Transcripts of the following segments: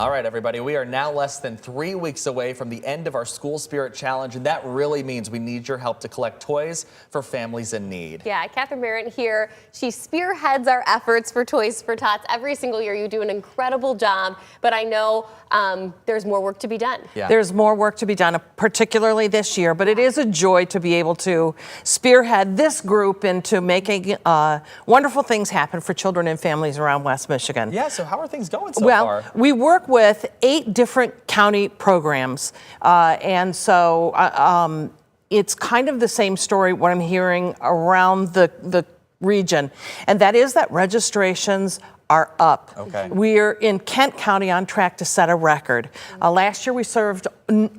All right, everybody, we are now less than 3 weeks away from the end of our School Spirit Challenge, and that really means we need your help to collect toys for families in need. Yeah, Catherine Merritt here. She spearheads our efforts for Toys for Tots every single year. You do an incredible job, but I know there's more work to be done. Yeah. There's more work to be done, particularly this year, but it is a joy to be able to spearhead this group into making wonderful things happen for children and families around West Michigan. Yeah, so how are things going so far? Well, we work with 8 different county programs, and so it's kind of the same story what I'm hearing around the region, and that is that registrations are up. Okay. We're in Kent County on track to set a record. Last year we served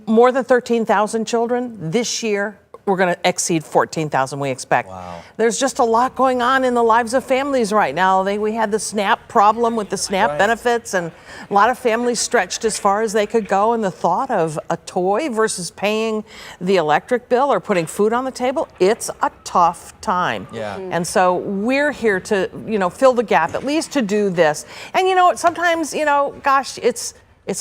more than 13,000 children. This year we're going to exceed 14,000, we expect. Wow. There's just a lot going on in the lives of families right now. We had the SNAP problem with the SNAP benefits, and a lot of families stretched as far as they could go, and the thought of a toy versus paying the electric bill or putting food on the table, it's a tough time. Yeah. And so we're here to, fill the gap, at least to do this. And sometimes, gosh, it's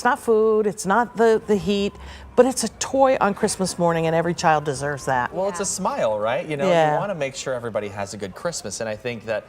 not food, it's not the heat, but it's a toy on Christmas morning, and every child deserves that. Well, it's a smile, right? You want to make sure everybody has a good Christmas, and I think that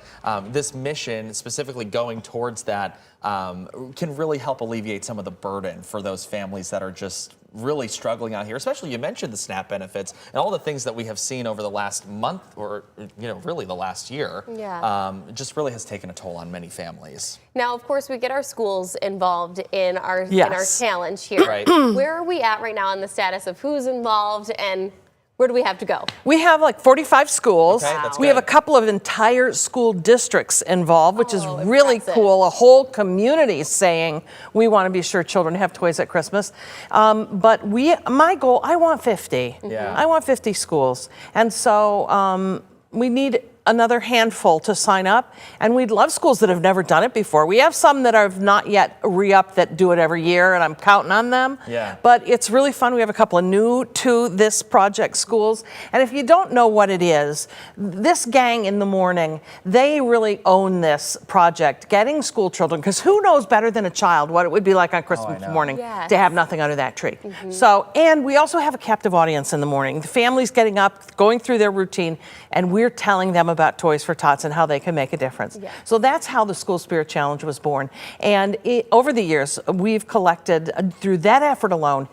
this mission, specifically going towards that, can really help alleviate some of the burden for those families that are just really struggling out here. Especially, you mentioned the SNAP benefits and all the things that we have seen over the last month, or really the last year. Yeah. Just really has taken a toll on many families. Now, of course, we get our schools involved in our challenge here. Right. Where are we at right now on the status of who's involved, and where do we have to go? We have like 45 schools. Okay, that's we have a couple of entire school districts involved, which is really impressive. cool. A whole community saying we want to be sure children have toys at Christmas. But my goal, I want 50. Yeah. I want 50 schools. And so we need another handful to sign up, and we'd love schools that have never done it before. We have some that have not yet re-upped that do it every year, and I'm counting on them. Yeah. But it's really fun. We have a couple of new to this project schools, and if you don't know what it is, this gang in the morning, they really own this project, getting school children, because who knows better than a child what it would be like on Christmas morning to have nothing under that tree. So, and we also have a captive audience in the morning. The family's getting up, going through their routine, and we're telling them about Toys for Tots and how they can make a difference. Yeah. So that's how the School Spirit Challenge was born. And over the years, we've collected, through that effort alone,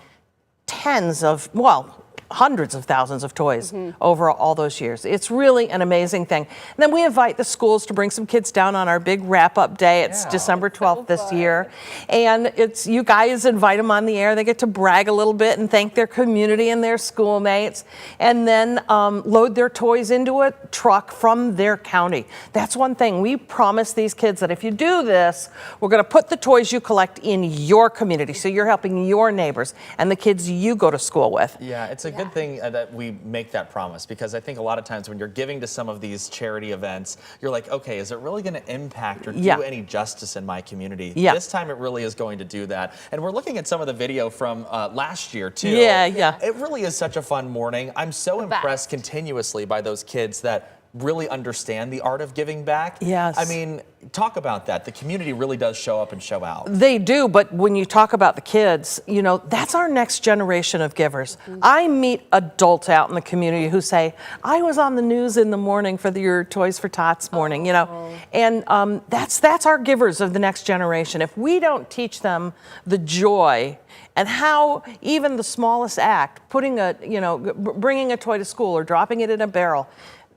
hundreds of thousands of toys over all those years. It's really an amazing thing. And then we invite the schools to bring some kids down on our big wrap-up day. It's December 12th this year. And you guys invite them on the air. They get to brag a little bit and thank their community and their schoolmates, and then load their toys into a truck from their county. That's one thing. We promise these kids that if you do this, we're going to put the toys you collect in your community, so you're helping your neighbors and the kids you go to school with. Yeah, it's a good thing that we make that promise, because I think a lot of times when you're giving to some of these charity events, you're like, okay, is it really going to impact or do any justice in my community? This time it really is going to do that. And we're looking at some of the video from last year too. It really is such a fun morning. I'm so impressed continuously by those kids that really understand the art of giving back. Yes. I mean, talk about that. The community really does show up and show out. They do, but when you talk about the kids, that's our next generation of givers. I meet adults out in the community who say, I was on the news in the morning for your Toys for Tots morning, and that's our givers of the next generation. If we don't teach them the joy and how even the smallest act, bringing a toy to school or dropping it in a barrel,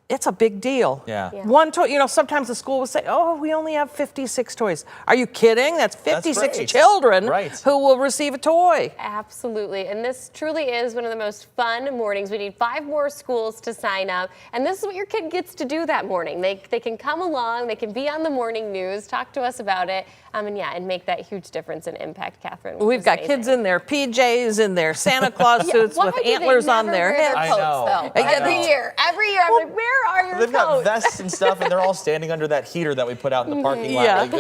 it's a big deal. Yeah. One toy, sometimes the school will say, oh, we only have 56 toys. Are you kidding? That's 56 children who will receive a toy. Absolutely. And this truly is one of the most fun mornings. We need 5 more schools to sign up. And this is what your kid gets to do that morning. They can come along, they can be on the morning news, talk to us about it, and make that huge difference and impact, Catherine. We've got kids in their PJs, in their Santa Claus suits with antlers on their heads. I know. Every year, I'm like, where are your They've got coats? vests and stuff, and they're all standing under that heater that we put out in the parking lot.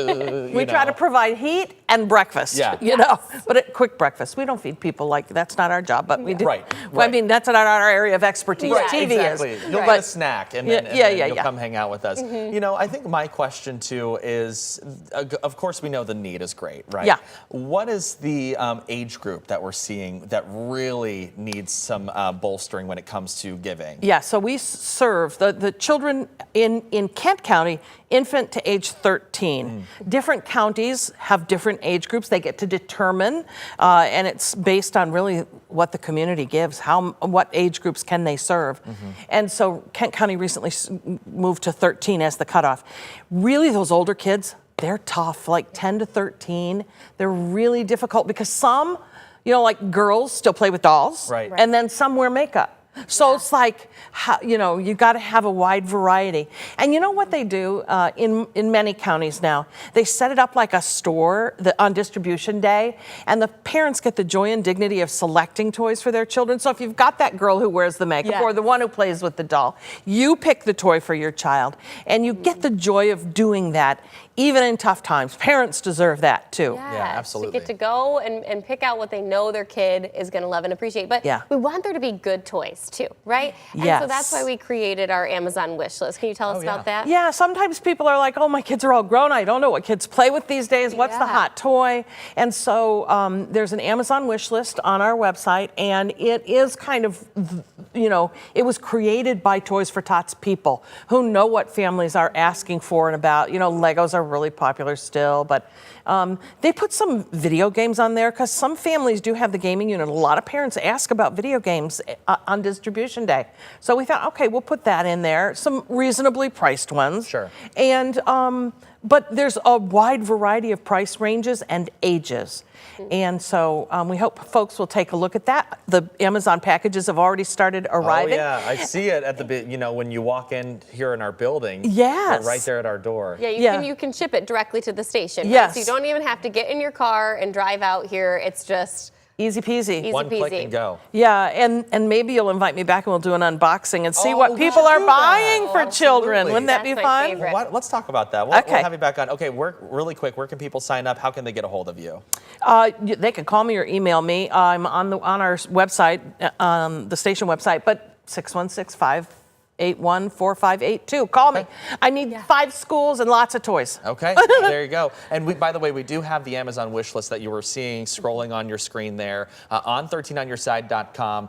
We try to provide heat and breakfast, but a quick breakfast. We don't feed people that's not our job, but we do. Right. I mean, that's not our area of expertise. TV exactly. is. You'll get a snack, and then you'll come hang out with us. I think my question, too, is, of course, we know the need is great, right? Yeah. What is the age group that we're seeing that really needs some bolstering when it comes to giving? Yeah, so we serve the children in Kent County, infant to age 13. Different counties have different age groups they get to determine, and it's based on really what the community gives, what age groups can they serve. And so Kent County recently moved to 13 as the cutoff. Really, those older kids, they're tough, like 10 to 13. They're really difficult because some, like girls still play with dolls, Right. and then some wear makeup. So it's like, you got to have a wide variety. And you know what they do in many counties now? They set it up like a store on distribution day, and the parents get the joy and dignity of selecting toys for their children. So if you've got that girl who wears the makeup or the one who plays with the doll, you pick the toy for your child, and you get the joy of doing that even in tough times. Parents deserve that too. Yeah, absolutely. To get to go and pick out what they know their kid is going to love and appreciate. But we want there to be good toys too, right? Yes. And so that's why we created our Amazon wish list. Can you tell us about that? Yeah, sometimes people are like, oh, my kids are all grown. I don't know what kids play with these days. What's the hot toy? And so there's an Amazon wish list on our website, and it is kind of, it was created by Toys for Tots people who know what families are asking for and about. Legos are really popular still, but they put some video games on there because some families do have the gaming unit. A lot of parents ask about video games on distribution day. So we thought, okay, we'll put that in there, some reasonably priced ones. Sure. And, but there's a wide variety of price ranges and ages. And so we hope folks will take a look at that. The Amazon packages have already started arriving. Oh, yeah, I see it at when you walk in here in our building. Yes. They're right there at our door. Yeah, you can ship it directly to the station. Right? Yes. So you don't even have to get in your car and drive out here. It's just easy peasy. One click and go. Yeah, and maybe you'll invite me back and we'll do an unboxing and see what we people should are do buying that. for children. Absolutely. Wouldn't that be That's my fun? favorite. Let's talk about that. We'll have you back on. Okay, really quick, where can people sign up? How can they get a hold of you? They can call me or email me. I'm on our website, the station website, but 616-581-4582. Call me. I need 5 schools and lots of toys. Okay, there you go. And by the way, we do have the Amazon wish list that you were seeing scrolling on your screen there on 13onyourside.com.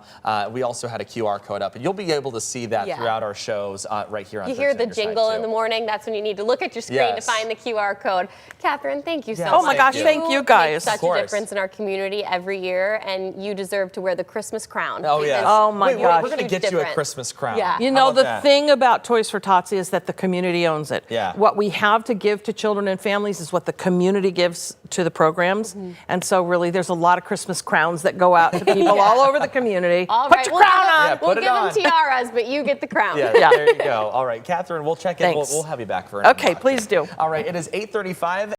We also had a QR code up, and you'll be able to see that throughout our shows right here on 13 on You hear the Your Side, jingle too. in the morning. That's when you need to look at your screen to find the QR code. Catherine, thank you so much. Oh my gosh, thank you guys. Make such a difference in our community every year, and you deserve to wear the Christmas crown. Oh, yeah. Oh, my gosh. We're going to get you a difference. Christmas crown. Yeah. You know, the thing about Toys for Tots is that the community owns it. Yeah. What we have to give to children and families is what the community gives to the programs. And so really there's a lot of Christmas crowns that go out to people all over the community. All Put right, your crown on. Yeah, We'll put it give them on. tiaras, but you get the crown. Yeah, there you go. All right, Catherine, we'll check in. Thanks. We'll have you back for an Okay, unboxing. please do. All right, it is 8:35.